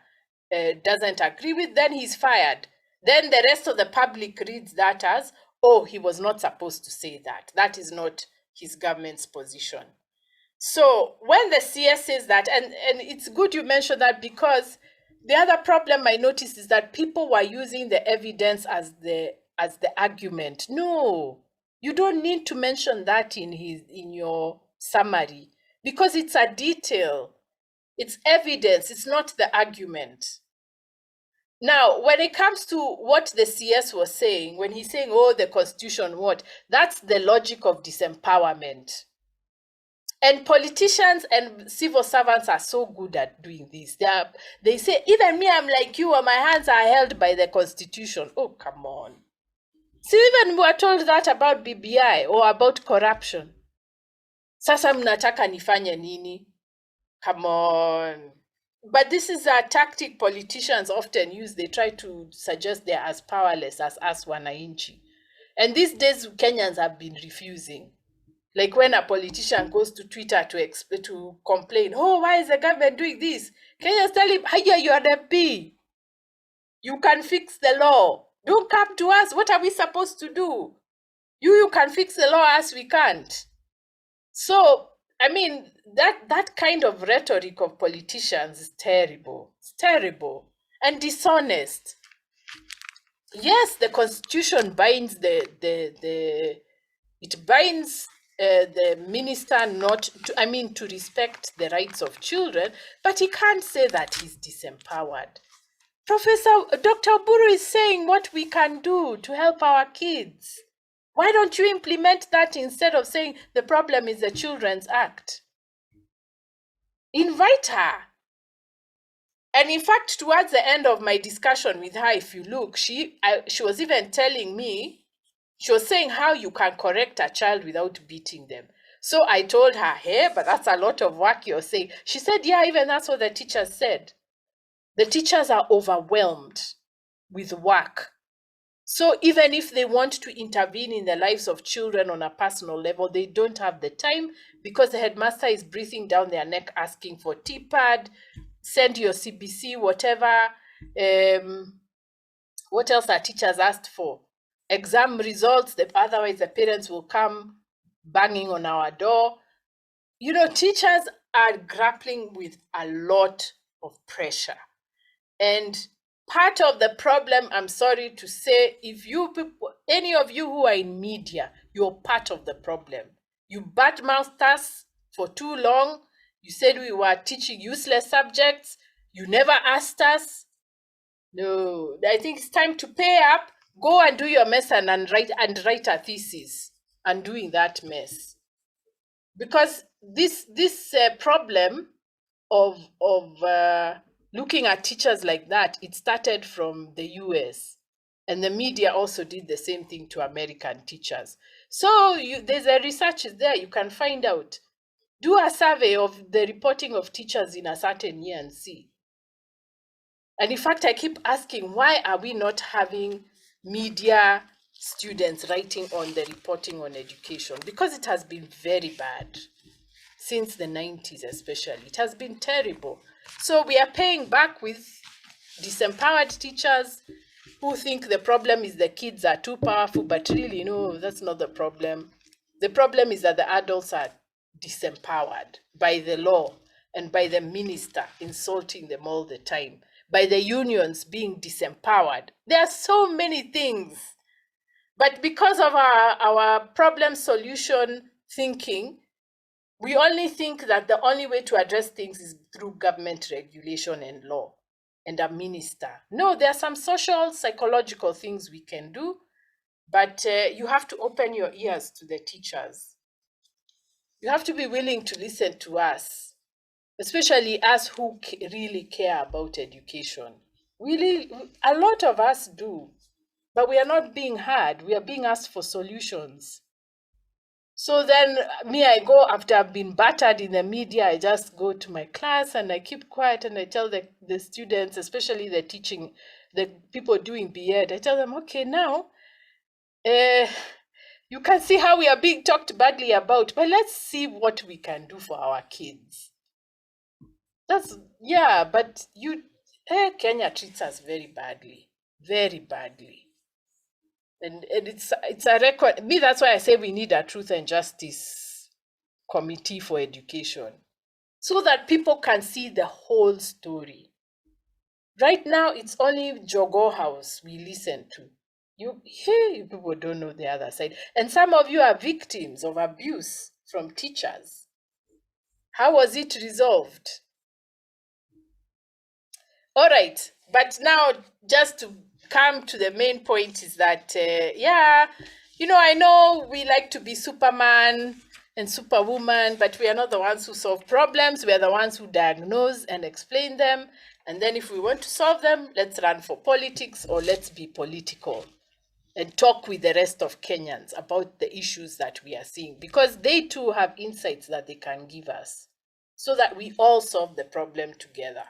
doesn't agree with, then he's fired. Then the rest of the public reads that as, oh, he was not supposed to say that. That is not his government's position. So when the CS says that, and it's good you mentioned that, because the other problem I noticed is that people were using the evidence as the argument. No, you don't need to mention that in your summary, because it's a detail. It's evidence, it's not the argument. Now, when it comes to what the CS was saying, when he's saying, oh, the Constitution, what? That's the logic of disempowerment. And politicians and civil servants are so good at doing this. They say, even me, I'm like you, or my hands are held by the Constitution. Oh, come on. So even we were told that about BBI or about corruption. Sasa mnataka nifanye nini? Come on. But this is a tactic politicians often use. They try to suggest they're as powerless as us wananchi. And these days, Kenyans have been refusing. Like when a politician goes to Twitter to complain, oh, why is the government doing this? Kenyans tell him, hiya, you are the MP. You can fix the law. Don't come to us. What are we supposed to do? You can fix the law as we can't. So, I mean, that kind of rhetoric of politicians is terrible. It's terrible and dishonest. Yes, the Constitution binds it binds the minister to respect the rights of children, but he can't say that he's disempowered. Dr. Oburu is saying what we can do to help our kids. Why don't you implement that instead of saying the problem is the Children's Act? Invite her. And in fact, towards the end of my discussion with her, if you look, she was even telling me, she was saying how you can correct a child without beating them. So I told her, hey, but that's a lot of work you're saying. She said, yeah, even that's what the teachers said. The teachers are overwhelmed with work. So even if they want to intervene in the lives of children on a personal level, they don't have the time because the headmaster is breathing down their neck asking for TPAD, send your CBC, whatever. What else are teachers asked for? Exam results, otherwise the parents will come banging on our door. You know, teachers are grappling with a lot of pressure. And part of the problem, I'm sorry to say, if you people, any of you who are in media, you're part of the problem. You badmouthed us for too long. You said we were teaching useless subjects. You never asked us. No, I think it's time to pay up. Go and do your mess and write a thesis and doing that mess. Because this problem of looking at teachers like that, it started from the US, and the media also did the same thing to American teachers. So there's a research there, you can find out. Do a survey of the reporting of teachers in a certain year and see. And in fact, I keep asking, why are we not having media students writing on the reporting on education? Because it has been very bad since the 90s especially. It has been terrible. So we are paying back with disempowered teachers who think the problem is the kids are too powerful, but really, no, that's not the problem. The problem is that the adults are disempowered by the law and by the minister insulting them all the time, by the unions being disempowered. There are so many things. But because of our problem solution thinking, we only think that the only way to address things is through government regulation and law and a minister. No, there are some social, psychological things we can do, but you have to open your ears to the teachers. You have to be willing to listen to us, especially us who really care about education. Really, a lot of us do, but we are not being heard. We are being asked for solutions. So then me, I go after I've been battered in the media, I just go to my class and I keep quiet and I tell the students, especially the people doing B.Ed, I tell them, okay, now, you can see how we are being talked badly about, but let's see what we can do for our kids. But Kenya treats us very badly, very badly. And it's a record. Me, that's why I say we need a truth and justice committee for education so that people can see the whole story. Right now, it's only Jogo House we listen to. You people don't know the other side. And some of you are victims of abuse from teachers. How was it resolved? All right, but now just to come to the main point is that, I know we like to be Superman and Superwoman, but we are not the ones who solve problems. We are the ones who diagnose and explain them. And then if we want to solve them, let's run for politics or let's be political and talk with the rest of Kenyans about the issues that we are seeing, because they too have insights that they can give us so that we all solve the problem together.